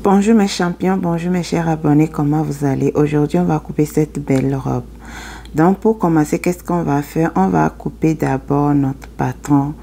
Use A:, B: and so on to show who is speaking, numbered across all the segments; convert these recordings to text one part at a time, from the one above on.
A: Bonjour mes champions, bonjour mes chers abonnés, comment vous allez? Aujourd'hui, on va couper cette belle robe. Donc, pour commencer, qu'est-ce qu'on va faire? On va couper d'abord notre patron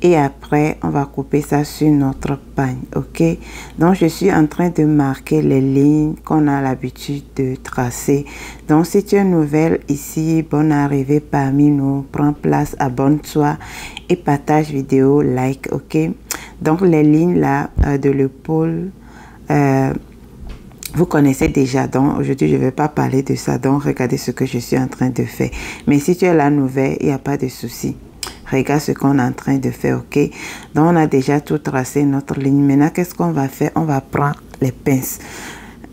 A: et après, on va couper ça sur notre pagne, ok? Donc, je suis en train de marquer les lignes qu'on a l'habitude de tracer. Donc, si tu es nouvelle ici, bonne arrivée parmi nous, prends place, abonne-toi et partage vidéo, like, ok? Donc, les lignes là de l'épaule, vous connaissez déjà, donc aujourd'hui je ne vais pas parler de ça, donc regardez ce que je suis en train de faire. Mais si tu es la nouvelle, il n'y a pas de souci. Regarde ce qu'on est en train de faire, ok? Donc on a déjà tout tracé notre ligne. Maintenant, qu'est-ce qu'on va faire? On va prendre les pinces.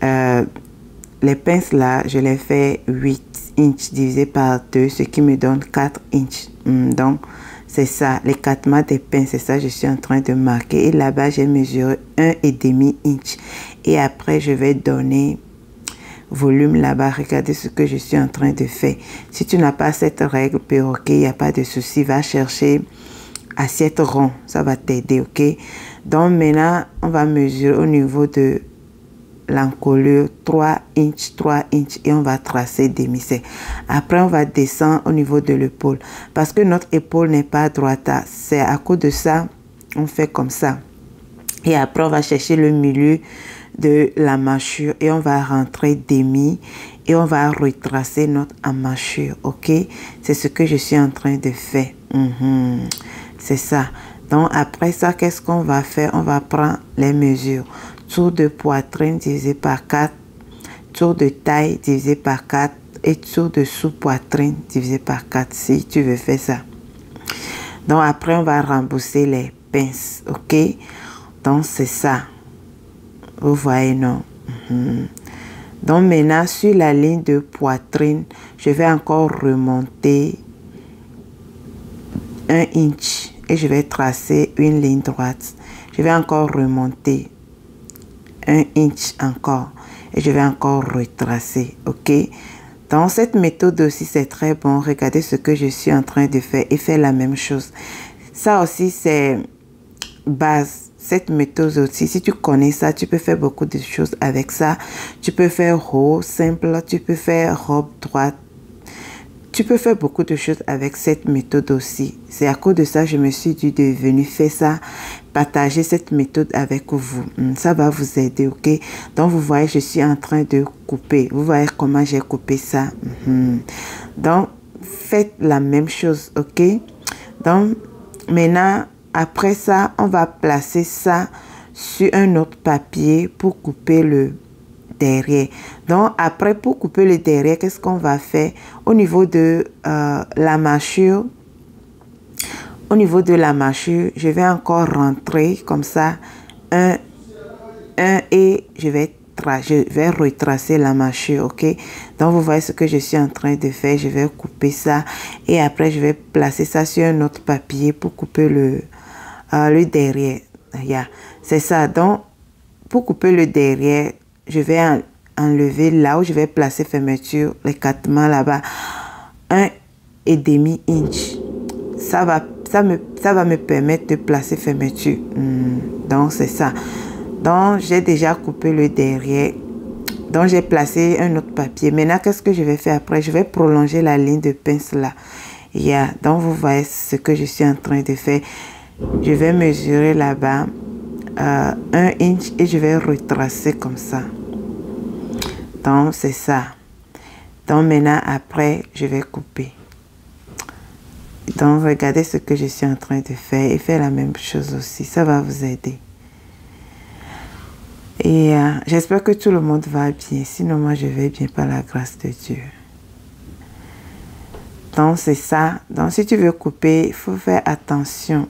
A: Les pinces là, je les fais 8 inches divisé par 2, ce qui me donne 4 inches. Donc, c'est ça, les 4 mâts des pinces, c'est ça je suis en train de marquer. Et là-bas, j'ai mesuré 1,5 inch. Et après, je vais donner volume là-bas. Regardez ce que je suis en train de faire. Si tu n'as pas cette règle perroquet, il n'y a pas de souci. Va chercher assiette rond, ça va t'aider, ok? Donc maintenant, on va mesurer au niveau de l'encolure 3 inches et on va tracer demi-cercle. Après on va descendre au niveau de l'épaule parce que notre épaule n'est pas droite, c'est à cause de ça on fait comme ça. Et après on va chercher le milieu de la mâchure et on va rentrer demi et on va retracer notre emmanchure, ok? C'est ce que je suis en train de faire. C'est ça. Donc après ça, qu'est-ce qu'on va faire? On va prendre les mesures. Tour de poitrine divisé par 4, tour de taille divisé par 4 et tour de sous-poitrine divisé par 4 si tu veux faire ça. Donc après on va rembourser les pinces, ok? Donc c'est ça. Vous voyez, non? Donc maintenant sur la ligne de poitrine, je vais encore remonter 1 inch et je vais tracer une ligne droite. Je vais encore remonter 1 inch encore et je vais encore retracer, ok? Dans cette méthode aussi c'est très bon. Regardez ce que je suis en train de faire et faire la même chose. Ça aussi c'est base. Cette méthode aussi, si tu connais ça, tu peux faire beaucoup de choses avec ça. Tu peux faire haut, simple, tu peux faire robe droite. Tu peux faire beaucoup de choses avec cette méthode aussi. C'est à cause de ça que je me suis dit de venir faire ça, partager cette méthode avec vous. Ça va vous aider, ok? Donc, vous voyez, je suis en train de couper. Vous voyez comment j'ai coupé ça? Donc, faites la même chose, ok? Donc, maintenant, après ça, on va placer ça sur un autre papier pour couper le derrière. Donc après, pour couper le derrière, qu'est-ce qu'on va faire? Au niveau de la mâchure, je vais encore rentrer comme ça un et je vais retracer la mâchure, ok? Donc vous voyez ce que je suis en train de faire. Je vais couper ça et après je vais placer ça sur un autre papier pour couper le derrière. C'est ça. Donc pour couper le derrière, je vais enlever là où je vais placer fermeture, les 4 mains là-bas, 1,5 inch. Ça va me permettre de placer fermeture. Donc c'est ça. Donc j'ai déjà coupé le derrière. Donc j'ai placé un autre papier. Maintenant qu'est-ce que je vais faire après? Je vais prolonger la ligne de pince là. Donc vous voyez ce que je suis en train de faire. Je vais mesurer là-bas 1 inch et je vais retracer comme ça. Donc c'est ça. Donc maintenant après je vais couper. Donc regardez ce que je suis en train de faire et faire la même chose aussi. Ça va vous aider. Et j'espère que tout le monde va bien. Sinon moi je vais bien par la grâce de Dieu. Donc c'est ça. Donc si tu veux couper, il faut faire attention.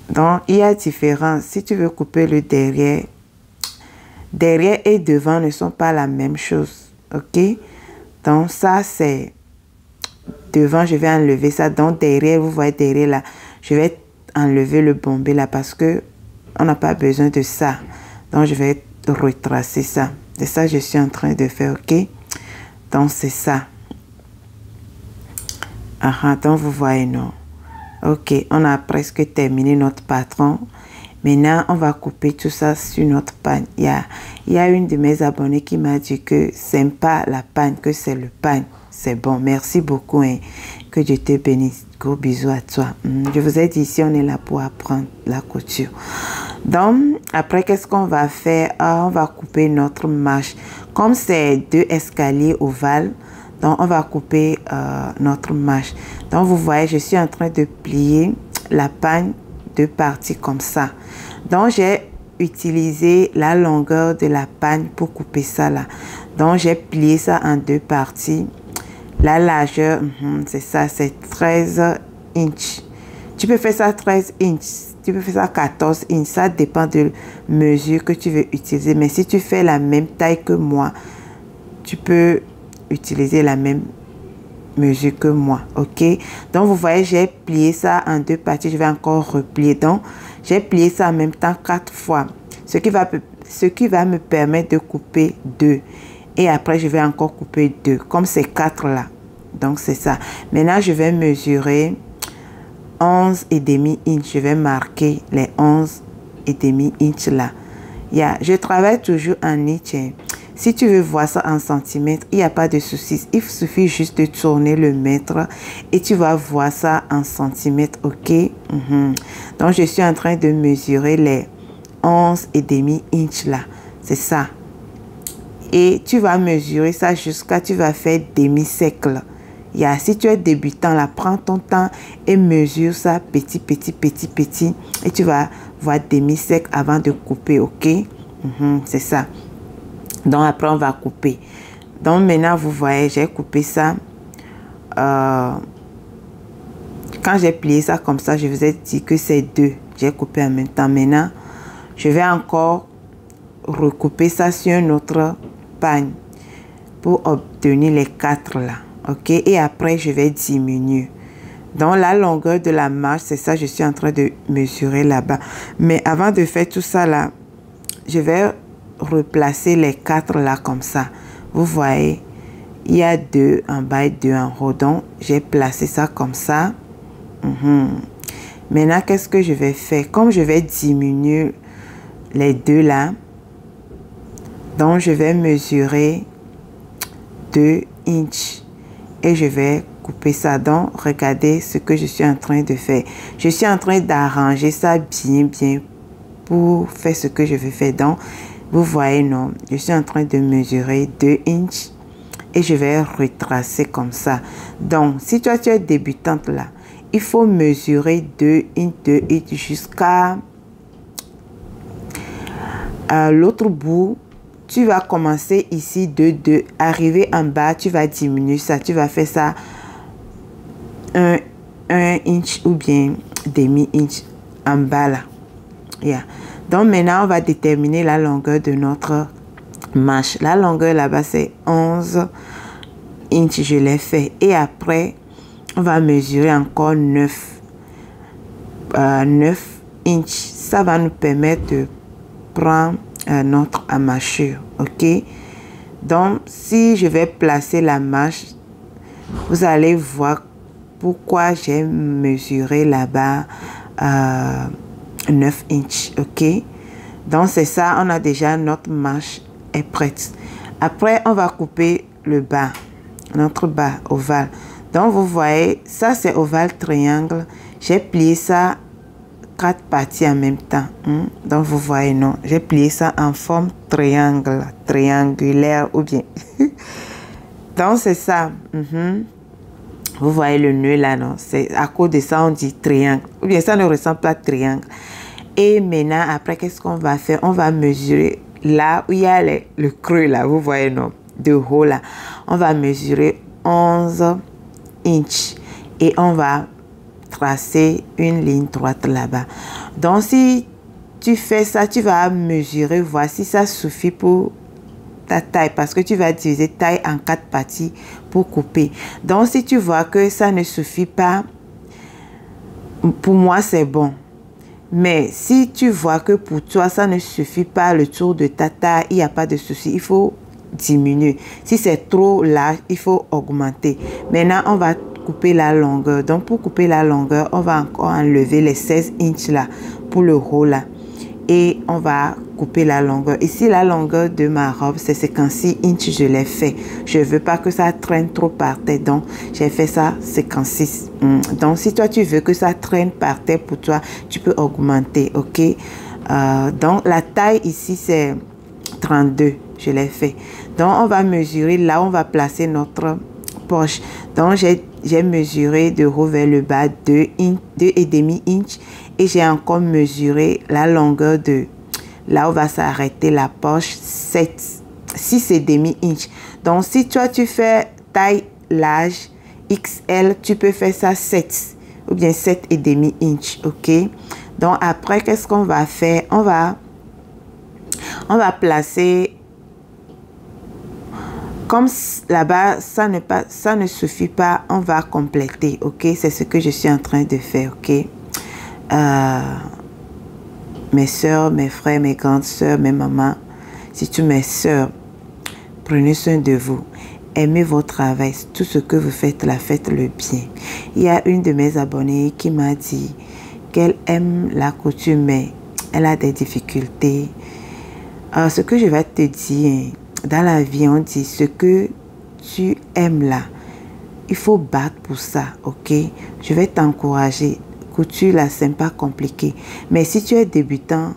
A: Donc il y a différence. Si tu veux couper le derrière et devant ne sont pas la même chose, ok? Donc ça c'est devant, je vais enlever ça. Donc derrière, vous voyez derrière là, je vais enlever le bombé là parce que on n'a pas besoin de ça. Donc je vais retracer ça. C'est ça que je suis en train de faire, ok? Donc c'est ça. Donc vous voyez, non? Ok, on a presque terminé notre patron. Maintenant, on va couper tout ça sur notre pagne. Il y a une de mes abonnées qui m'a dit que c'est pas la pagne, que c'est le pagne. C'est bon. Merci beaucoup. Hein. Que Dieu te bénisse. Gros bisous à toi. Je vous ai dit, ici, on est là pour apprendre la couture. Donc, après, qu'est-ce qu'on va faire? On va couper notre manche. Comme c'est 2 escaliers ovales, donc on va couper notre manche. Donc, vous voyez, je suis en train de plier la pagne 2 parties comme ça. Donc, j'ai utilisé la longueur de la pagne pour couper ça là. Donc, j'ai plié ça en 2 parties. La largeur, c'est ça, c'est 13 inches. Tu peux faire ça 13 inches. Tu peux faire ça 14 inches. Ça dépend de la mesure que tu veux utiliser. Mais si tu fais la même taille que moi, tu peux utiliser la même mesure que moi. Ok? Donc, vous voyez, j'ai plié ça en 2 parties. Je vais encore replier. Donc, j'ai plié ça en même temps 4 fois. Ce qui va me permettre de couper 2. Et après, je vais encore couper 2. Comme c'est 4 là. Donc, c'est ça. Maintenant, je vais mesurer 11,5 inches. Je vais marquer les 11,5 inches là. Je travaille toujours en inches. Si tu veux voir ça en centimètres, il n'y a pas de souci. Il suffit juste de tourner le mètre et tu vas voir ça en centimètres. Ok? Donc, je suis en train de mesurer les 11,5 inches là. C'est ça. Et tu vas mesurer ça jusqu'à tu vas faire demi-cercle. Si tu es débutant là, prends ton temps et mesure ça petit. Et tu vas voir demi-cercle avant de couper, ok? C'est ça. Donc après, on va couper. Donc maintenant, vous voyez, j'ai coupé ça. Quand j'ai plié ça comme ça, je vous ai dit que c'est 2. J'ai coupé en même temps. Maintenant, je vais encore recouper ça sur un autre pagne pour obtenir les 4 là. Ok, et après je vais diminuer. Donc la longueur de la marche, c'est ça, je suis en train de mesurer là-bas. Mais avant de faire tout ça là, je vais replacer les 4 là comme ça. Vous voyez, il y a 2 en bas et 2 en haut. Donc j'ai placé ça comme ça. Maintenant, qu'est-ce que je vais faire? Comme je vais diminuer les 2 là, donc je vais mesurer 2 inches. Et je vais couper ça. Donc, regardez ce que je suis en train de faire. Je suis en train d'arranger ça bien pour faire ce que je veux faire. Donc, vous voyez, non, je suis en train de mesurer 2 inches et je vais retracer comme ça. Donc, si toi, tu es débutante là, il faut mesurer 2 inches jusqu'à l'autre bout. Tu vas commencer ici de 2, arriver en bas, tu vas diminuer ça, tu vas faire ça 1 inch ou bien demi inch en bas là. Donc maintenant, on va déterminer la longueur de notre manche. La longueur là-bas, c'est 11 inches, je l'ai fait. Et après, on va mesurer encore 9 inches. Ça va nous permettre de prendre notre amashure. Ok, donc si je vais placer la manche, vous allez voir pourquoi j'ai mesuré là-bas 9 inches. Ok, donc c'est ça, on a déjà notre manche est prête. Après, on va couper le bas, notre bas ovale. Donc vous voyez, ça c'est ovale triangle. J'ai plié ça 4 parties en même temps. Donc, vous voyez, non. J'ai plié ça en forme triangle, triangulaire ou bien. Donc, c'est ça. Vous voyez le nœud là, non? C'est à cause de ça, on dit triangle. Ou bien, ça ne ressemble pas à triangle. Et maintenant, après, qu'est-ce qu'on va faire? On va mesurer là où il y a le creux là. Vous voyez, non? De haut là. On va mesurer 11 inches. Et on va tracer une ligne droite là-bas. Donc, si tu fais ça, tu vas mesurer, voir si ça suffit pour ta taille, parce que tu vas diviser taille en 4 parties pour couper. Donc, si tu vois que ça ne suffit pas, pour moi, c'est bon. Mais si tu vois que pour toi, ça ne suffit pas le tour de ta taille, il n'y a pas de souci. Il faut diminuer. Si c'est trop large, il faut augmenter. Maintenant, on va couper la longueur. Donc, pour couper la longueur, on va encore enlever les 16 inches là pour le haut là. et on va couper la longueur. Ici, la longueur de ma robe, c'est 56 inches, je l'ai fait. Je veux pas que ça traîne trop par terre, donc j'ai fait ça 56. Donc, si toi, tu veux que ça traîne par terre pour toi, tu peux augmenter, ok? Donc, la taille ici, c'est 32, je l'ai fait. Donc, on va mesurer là, on va placer notre poche. Donc, j'ai mesuré de haut vers le bas 2,5 inches et j'ai encore mesuré la longueur de là où va s'arrêter la poche 6,5 inches. Donc, si toi, tu fais taille large XL, tu peux faire ça 7 ou bien 7,5 inches, ok? Donc, après, qu'est-ce qu'on va faire? On va placer comme là-bas, ça ne suffit pas, on va compléter, ok? C'est ce que je suis en train de faire, ok? Mes soeurs, mes frères, mes grandes soeurs, mes mamans, si tu mes soeurs, prenez soin de vous. Aimez votre travail, tout ce que vous faites là, faites-le bien. Il y a une de mes abonnées qui m'a dit qu'elle aime la couture, mais elle a des difficultés. Ce que je vais te dire, dans la vie, on dit ce que tu aimes là, il faut battre pour ça, ok? Je vais t'encourager. Couture là, c'est pas compliqué. Mais si tu es débutant,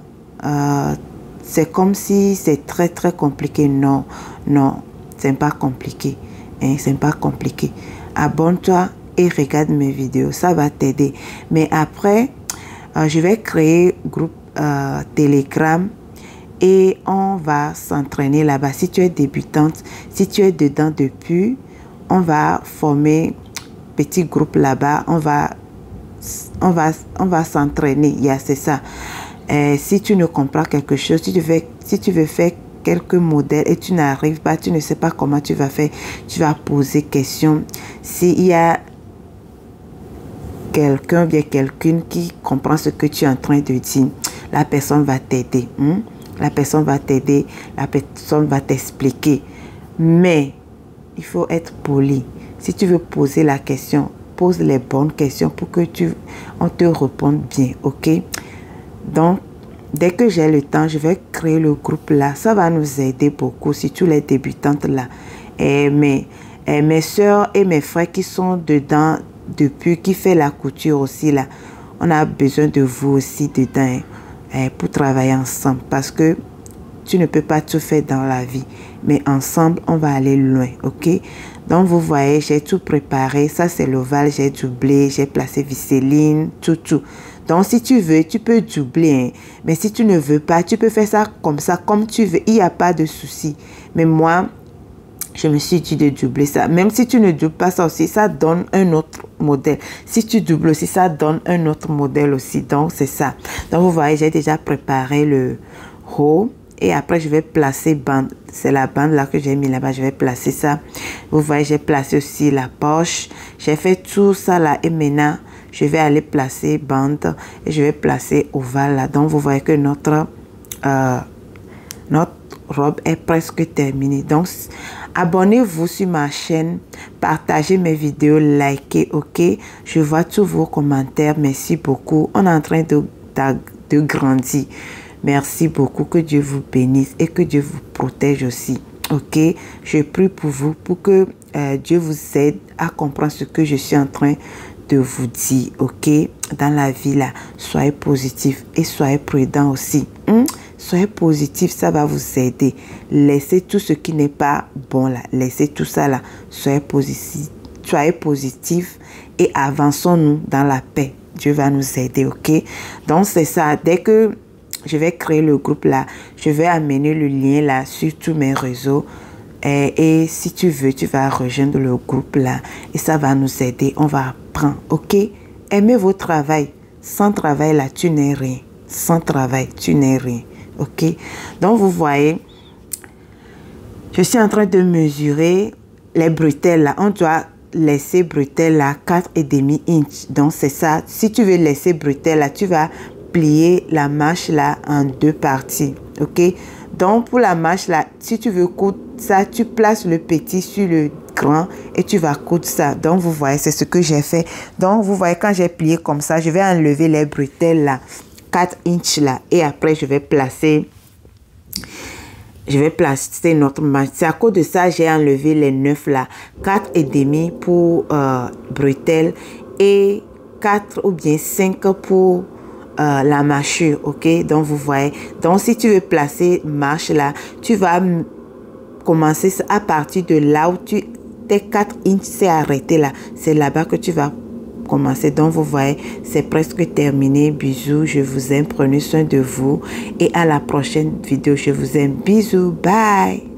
A: c'est comme si c'est très très compliqué. Non, non, c'est pas compliqué. Hein, c'est pas compliqué. Abonne-toi et regarde mes vidéos, ça va t'aider. Mais après, je vais créer groupe Telegram. Et on va s'entraîner là-bas. Si tu es débutante, si tu es dedans depuis, on va former petit groupe là-bas. On va s'entraîner. C'est ça. Si tu ne comprends quelque chose, si tu veux faire quelques modèles et tu n'arrives pas, tu ne sais pas comment tu vas faire, tu vas poser question. S'il y a quelqu'un, bien quelqu'une qui comprend ce que tu es en train de dire, la personne va t'aider. La personne va t'aider, la personne va t'expliquer. Mais il faut être poli. Si tu veux poser la question, pose les bonnes questions pour que on te réponde bien, ok? Donc, dès que j'ai le temps, je vais créer le groupe là. Ça va nous aider beaucoup, surtout les débutantes là. Et mes soeurs et mes frères qui sont dedans depuis, qui fait la couture aussi là, on a besoin de vous aussi dedans. Pour travailler ensemble parce que tu ne peux pas tout faire dans la vie, mais ensemble on va aller loin, ok? Donc vous voyez, j'ai tout préparé. Ça c'est l'ovale, j'ai doublé, j'ai placé viseline, tout. Donc si tu veux, tu peux doubler, hein? Mais si tu ne veux pas, tu peux faire ça, comme tu veux, il n'y a pas de souci. Mais moi, je me suis dit de doubler ça. Même si tu ne doubles pas ça aussi, ça donne un autre modèle. Si tu doubles aussi, ça donne un autre modèle aussi. Donc, c'est ça. Donc, vous voyez, j'ai déjà préparé le haut. Et après, je vais placer bande. C'est la bande là que j'ai mis là-bas. Je vais placer ça. Vous voyez, j'ai placé aussi la poche. J'ai fait tout ça là. Et maintenant, je vais aller placer bande. Et je vais placer ovale là. Donc, vous voyez que notre robe est presque terminée. Donc, abonnez-vous sur ma chaîne, partagez mes vidéos, likez, ok? Je vois tous vos commentaires, merci beaucoup. On est en train de grandir. Merci beaucoup, que Dieu vous bénisse et que Dieu vous protège aussi, ok? Je prie pour vous, pour que Dieu vous aide à comprendre ce que je suis en train de vous dire, ok? Dans la vie là, soyez positif et soyez prudent aussi. Soyez positif, ça va vous aider. Laissez tout ce qui n'est pas bon là. Laissez tout ça là. Soyez positif et avançons-nous dans la paix. Dieu va nous aider, ok? Donc c'est ça. Dès que je vais créer le groupe là, je vais amener le lien là sur tous mes réseaux. Et si tu veux, tu vas rejoindre le groupe là. Et ça va nous aider. On va apprendre, ok? Aimez votre travail. Sans travail là, tu n'es rien. Sans travail, tu n'es rien. Ok, donc vous voyez, je suis en train de mesurer les bretelles là. On doit laisser bretelles là 4,5 inches. Donc c'est ça. Si tu veux laisser bretelles là, tu vas plier la manche là en deux parties. Ok, donc pour la manche là, si tu veux coudre ça, tu places le petit sur le grand et tu vas coudre ça. Donc vous voyez, c'est ce que j'ai fait. Donc vous voyez, quand j'ai plié comme ça, je vais enlever les bretelles là 4 inches là. Et après, je vais placer notre manche. C'est à cause de ça, j'ai enlevé les 9 là. 4 et demi pour bretelle et 4 ou bien 5 pour la mâchure, ok? Donc, vous voyez. Donc, si tu veux placer marche là, tu vas commencer à partir de là où tes 4 inches s'est arrêté là. C'est là-bas que tu vas commencer. Donc, vous voyez, c'est presque terminé. Bisous, je vous aime. Prenez soin de vous. Et à la prochaine vidéo. Je vous aime. Bisous. Bye.